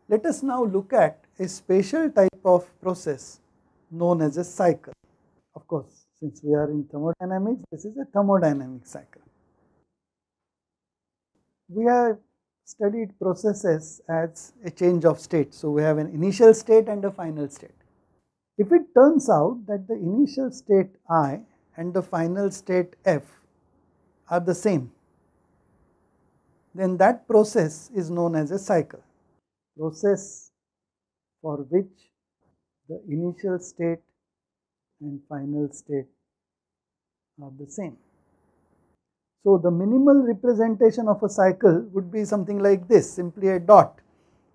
Let us now look at a special type of process known as a cycle. Of course, since we are in thermodynamics, this is a thermodynamic cycle. We have studied processes as a change of state. So, we have an initial state and a final state. If it turns out that the initial state I and the final state F are the same, then that process is known as a cycle. Process for which the initial state and final state are the same. So, the minimal representation of a cycle would be something like this, simply a dot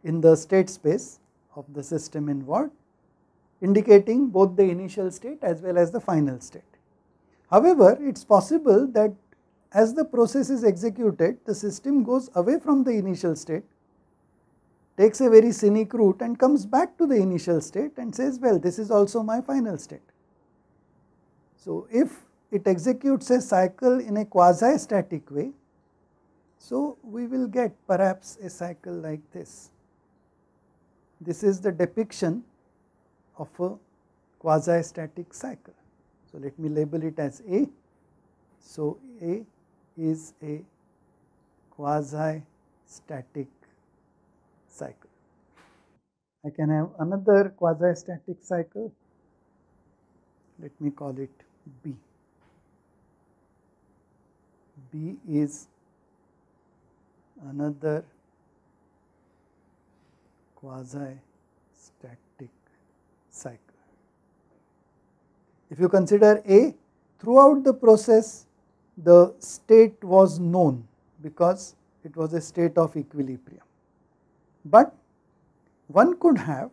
in the state space of the system involved, indicating both the initial state as well as the final state. However, it is possible that as the process is executed, the system goes away from the initial state, takes a very scenic route and comes back to the initial state and says, well, this is also my final state. So, if it executes a cycle in a quasi-static way, so we will get perhaps a cycle like this. This is the depiction of a quasi-static cycle. So, let me label it as A. So, A is a quasi-static cycle. I can have another quasi-static cycle, let me call it B. B is another quasi-static cycle. If you consider A, throughout the process the state was known because it was a state of equilibrium. But one could have,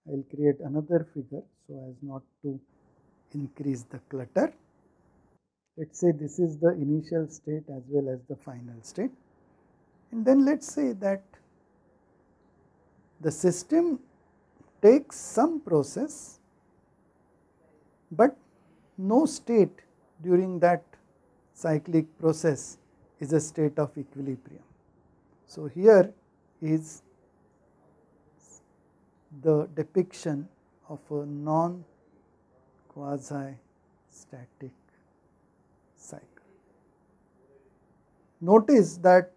I will create another figure so as not to increase the clutter. Let us say this is the initial state as well as the final state, and then let us say that the system takes some process, but no state during that cyclic process is a state of equilibrium. So, here is the depiction of a non-quasi-static cycle. Notice that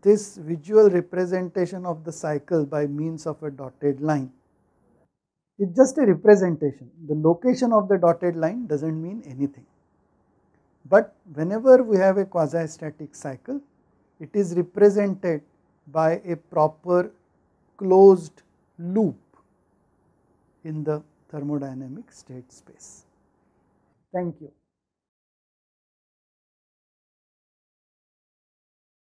this visual representation of the cycle by means of a dotted line is just a representation. The location of the dotted line does not mean anything. But whenever we have a quasi-static cycle, it is represented by a proper closed loop in the thermodynamic state space. Thank you.